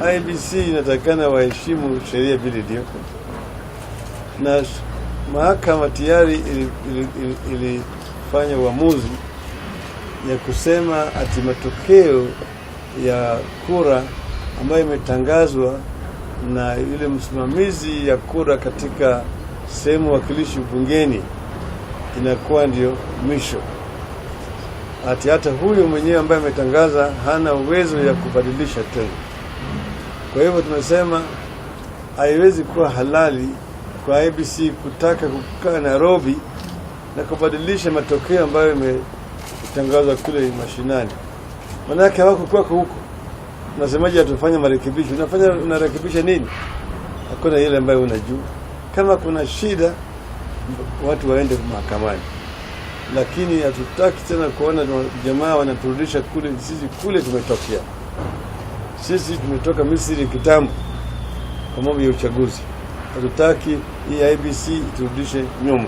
IEBC inatakana waheshimu sheria vile iliyoko, na mahakama tayari ilifanya uamuzi ya kusema ati matokeo ya kura ambayo imetangazwa na yule msimamizi ya kura katika sehemu wakilishi bungeni inakuwa ndio mwisho. Ati hata huyo mwenyewe ambaye ametangaza hana uwezo ya kubadilisha tena. Kwa hivyo tunasema haiwezi kuwa halali kwa IEBC kutaka kukaa Nairobi na kubadilisha matokeo ambayo imetangazwa kule mashinani. Manake hawako huko. Unasemaje atufanye marekebisho? Unarekebisha nini? Hakuna ile ambayo unajua. Kama kuna shida watu waende mahakamani. Lakini hatutaki tena kuona jamaa wanaturudisha kule sisi kule tumetokea. Sisi tumetoka Misri kitambo kwa mambo ya uchaguzi. Hatutaki hii IEBC iturudishe nyuma.